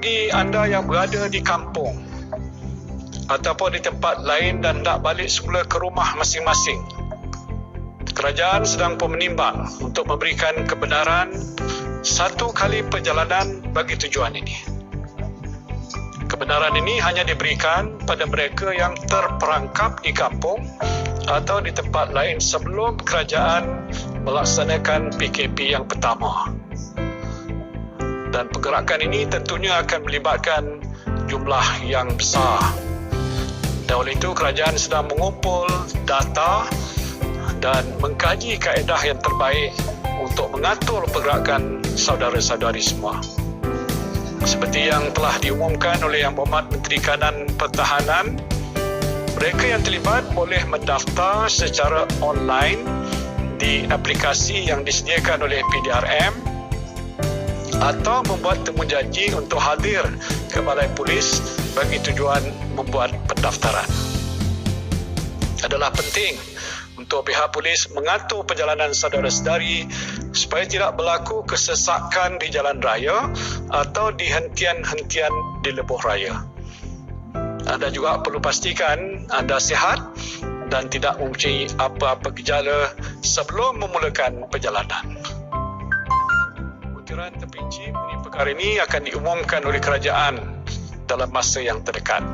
bagi anda yang berada di kampung ataupun di tempat lain dan nak balik semula ke rumah masing-masing, kerajaan sedang pun menimbang untuk memberikan kebenaran 1 kali perjalanan bagi tujuan ini. Kebenaran ini hanya diberikan pada mereka yang terperangkap di kampung atau di tempat lain sebelum kerajaan melaksanakan PKP yang pertama. Dan pergerakan ini tentunya akan melibatkan jumlah yang besar. Dan oleh itu kerajaan sedang mengumpul data dan mengkaji kaedah yang terbaik untuk mengatur pergerakan saudara-saudari semua. Seperti yang telah diumumkan oleh Yang Berhormat Menteri Kanan Pertahanan, mereka yang terlibat boleh mendaftar secara online di aplikasi yang disediakan oleh PDRM atau membuat temujanji untuk hadir ke Balai Polis bagi tujuan membuat pendaftaran. Adalah penting untuk pihak polis mengatur perjalanan saudara-saudari supaya tidak berlaku kesesakan di jalan raya atau di hentian-hentian di lebuh raya. Anda juga perlu pastikan anda sihat dan tidak mempunyai apa-apa gejala sebelum memulakan perjalanan. Butiran terperinci mengenai perkara ini akan diumumkan oleh kerajaan dalam masa yang terdekat.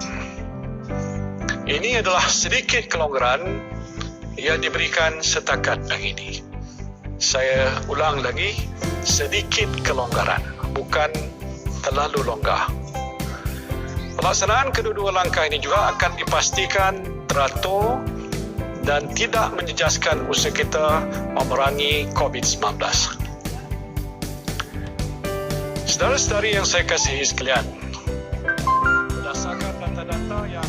Ini adalah sedikit kelonggaran yang diberikan setakat hari ini. Saya ulang lagi, sedikit kelonggaran, bukan terlalu longgar. Pelaksanaan kedua-dua langkah ini juga akan dipastikan teratur dan tidak menjejaskan usaha kita memerangi COVID-19. Saudara-saudari yang saya kasihi sekalian, berdasarkan data-data yang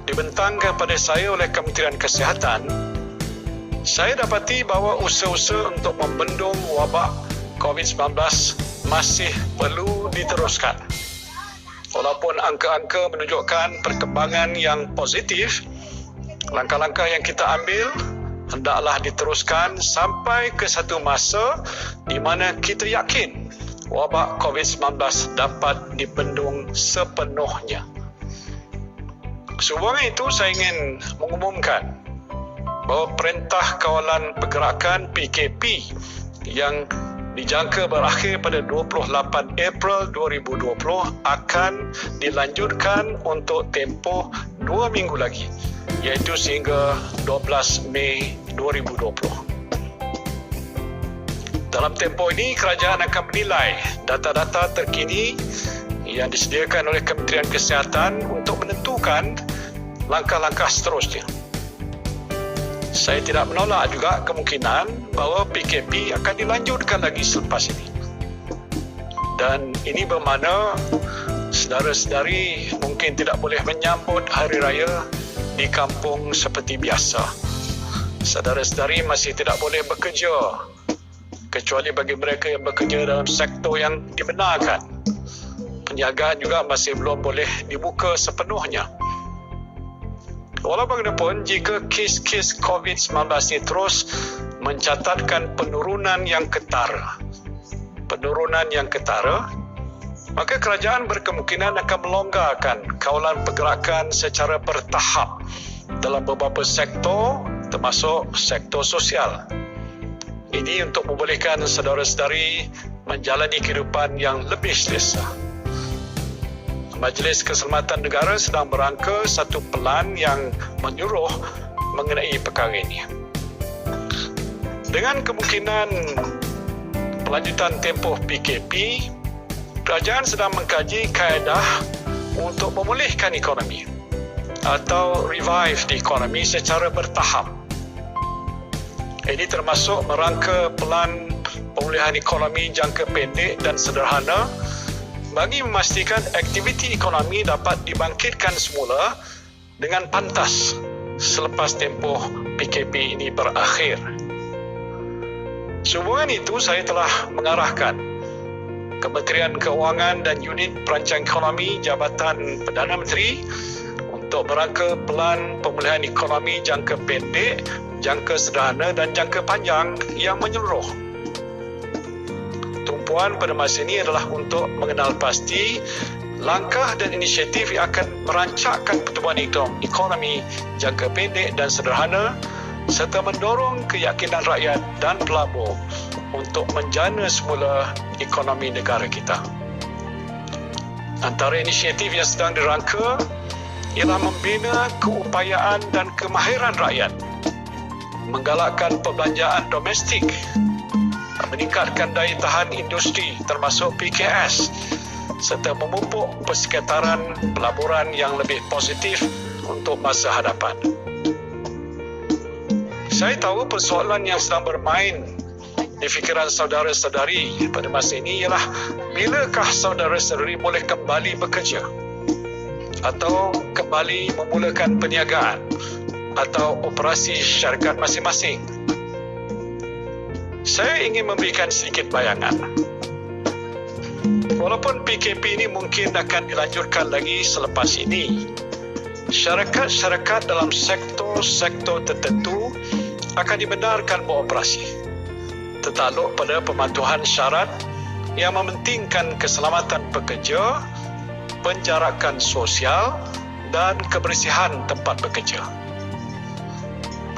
dibentangkan pada saya oleh Kementerian Kesihatan, saya dapati bahawa usaha-usaha untuk membendung wabak COVID-19 masih perlu diteruskan. Walaupun angka-angka menunjukkan perkembangan yang positif, langkah-langkah yang kita ambil hendaklah diteruskan sampai ke satu masa di mana kita yakin wabak COVID-19 dapat dibendung sepenuhnya. Sehubungan itu, saya ingin mengumumkan bahawa Perintah Kawalan Pergerakan PKP yang dijangka berakhir pada 28 April 2020 akan dilanjutkan untuk tempoh 2 minggu lagi, iaitu sehingga 12 Mei 2020. Dalam tempoh ini, kerajaan akan menilai data-data terkini yang disediakan oleh Kementerian Kesihatan untuk menentukan langkah-langkah seterusnya. Saya tidak menolak juga kemungkinan bahawa PKP akan dilanjutkan lagi selepas ini. Dan ini bermakna saudara-saudari mungkin tidak boleh menyambut hari raya di kampung seperti biasa. Saudara-saudari masih tidak boleh bekerja, kecuali bagi mereka yang bekerja dalam sektor yang dibenarkan. Perniagaan juga masih belum boleh dibuka sepenuhnya. Walau bagaimanapun, jika kes-kes COVID-19 ini terus mencatatkan penurunan yang ketara, maka kerajaan berkemungkinan akan melonggarkan kawalan pergerakan secara bertahap dalam beberapa sektor, termasuk sektor sosial. Ini untuk membolehkan saudara-saudari menjalani kehidupan yang lebih selesa. Majlis Keselamatan Negara sedang merangka satu pelan yang menyuruh mengenai perkara ini. Dengan kemungkinan pelanjutan tempoh PKP, kerajaan sedang mengkaji kaedah untuk memulihkan ekonomi atau revive the economy secara bertahap. Ini termasuk merangka pelan pemulihan ekonomi jangka pendek dan sederhana bagi memastikan aktiviti ekonomi dapat dibangkitkan semula dengan pantas selepas tempoh PKP ini berakhir. Sehubungan itu, saya telah mengarahkan Kementerian Keuangan dan Unit Perancang Ekonomi Jabatan Perdana Menteri untuk merangka pelan pemulihan ekonomi jangka pendek, jangka sederhana dan jangka panjang yang menyeluruh. tumpuan pada masa ini adalah untuk mengenal pasti langkah dan inisiatif yang akan merancangkan pertumbuhan ekonomi jangka pendek dan sederhana serta mendorong keyakinan rakyat dan pelabur untuk menjana semula ekonomi negara kita. Antara inisiatif yang sedang dirangka ialah membina keupayaan dan kemahiran rakyat, menggalakkan perbelanjaan domestik, meningkatkan daya tahan industri termasuk PKS serta memupuk persekitaran pelaburan yang lebih positif untuk masa hadapan. Saya tahu persoalan yang sedang bermain di fikiran saudara-saudari pada masa ini ialah bilakah saudara-saudari boleh kembali bekerja atau kembali memulakan perniagaan atau operasi syarikat masing-masing. Saya ingin memberikan sedikit bayangan. Walaupun PKP ini mungkin akan dilanjutkan lagi selepas ini, syarikat-syarikat dalam sektor-sektor tertentu akan dibenarkan beroperasi, tertakluk pada pematuhan syarat yang mementingkan keselamatan pekerja, penjarakan sosial dan kebersihan tempat bekerja.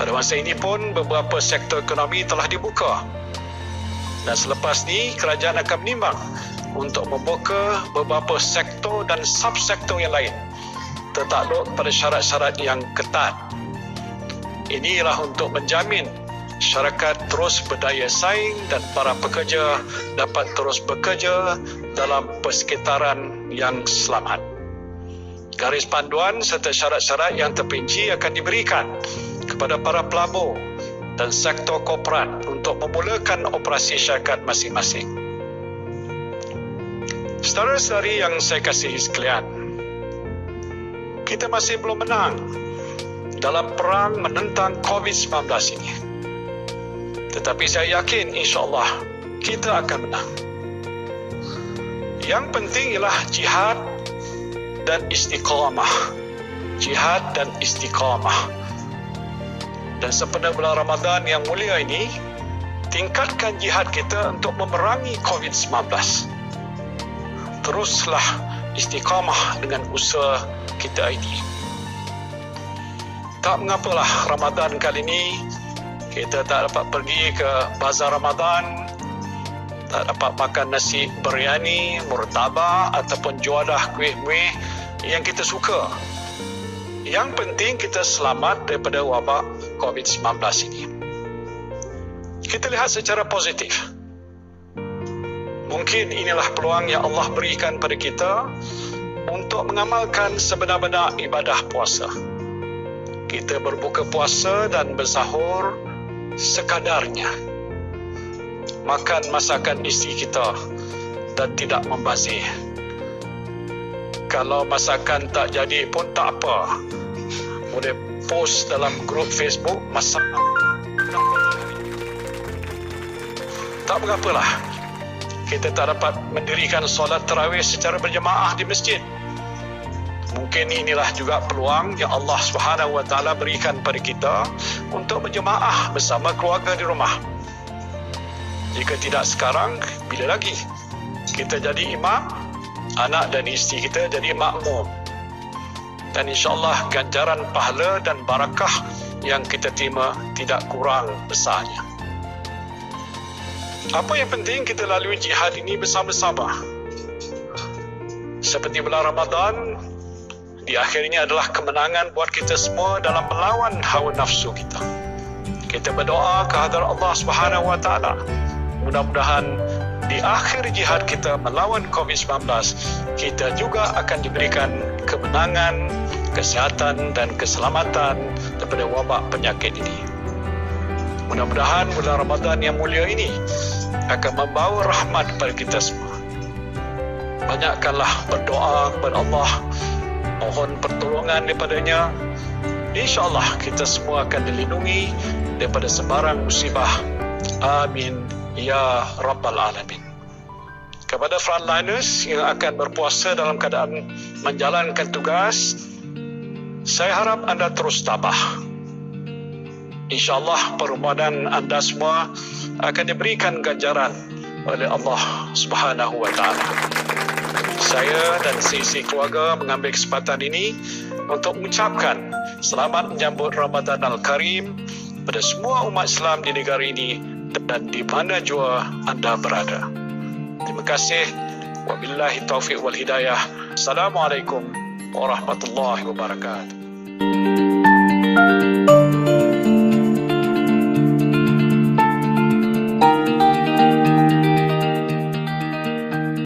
Pada masa ini pun beberapa sektor ekonomi telah dibuka dan selepas ini kerajaan akan menimbang untuk membuka beberapa sektor dan subsektor yang lain tertakluk pada syarat-syarat yang ketat. Ini ialah untuk menjamin syarikat terus berdaya saing dan para pekerja dapat terus bekerja dalam persekitaran yang selamat. Garis panduan serta syarat-syarat yang terperinci akan diberikan kepada para pelabur dan sektor korporat untuk memulakan operasi syarikat masing-masing. Saudara-saudari yang saya kasihi sekalian, kita masih belum menang dalam perang menentang COVID-19 ini. Tetapi saya yakin insya-Allah kita akan menang. Yang penting ialah jihad dan istiqamah. Jihad dan istiqamah. Dan sepenuh bulan Ramadan yang mulia ini, tingkatkan jihad kita untuk memerangi COVID-19. Teruslah istiqamah dengan usaha kita ini. Tak mengapalah Ramadan kali ini kita tak dapat pergi ke bazar Ramadan, tak dapat makan nasi biryani, murtabak ataupun juadah kuih-kuih yang kita suka. Yang penting kita selamat daripada wabak COVID-19 ini. Kita lihat secara positif. Mungkin inilah peluang yang Allah berikan pada kita untuk mengamalkan sebenar-benar ibadah puasa. Kita berbuka puasa dan bersahur sekadarnya. Makan masakan isteri kita dan tidak membazir. Kalau masakan tak jadi pun tak apa. Boleh post dalam grup Facebook masak. Tak bergapalah. Kita tak dapat mendirikan solat tarawih secara berjemaah di masjid. Mungkin inilah juga peluang yang Allah SWT berikan pada kita untuk berjemaah bersama keluarga di rumah. Jika tidak sekarang, bila lagi? Kita jadi imam, anak dan isteri kita jadi makmum. Dan insya-Allah ganjaran pahala dan barakah yang kita terima tidak kurang besarnya. Apa yang penting kita lalui jihad ini bersama-sama. Seperti bulan Ramadan, di akhirnya adalah kemenangan buat kita semua dalam melawan hawa nafsu kita. Kita berdoa kehadrat Allah SWT. Mudah-mudahan di akhir jihad kita melawan COVID-19, kita juga akan diberikan kemenangan, kesihatan dan keselamatan daripada wabak penyakit ini. Mudah-mudahan bulan Ramadan yang mulia ini akan membawa rahmat kepada kita semua. Banyakkanlah berdoa kepada Allah, mohon pertolongan daripadanya. InsyaAllah kita semua akan dilindungi daripada sebarang musibah. Amin ya Rabbal Alamin. Kepada frontliners yang akan berpuasa dalam keadaan menjalankan tugas, saya harap anda terus tabah. InsyaAllah permohonan anda semua akan diberikan ganjaran oleh Allah Subhanahu wa taala. Saya dan sisi keluarga mengambil kesempatan ini untuk mengucapkan selamat menyambut Ramadan Al-Karim pada semua umat Islam di negara ini dan di mana jua anda berada. Terima kasih. Wabillahi taufiq wal hidayah. Assalamualaikum warahmatullahi wabarakatuh.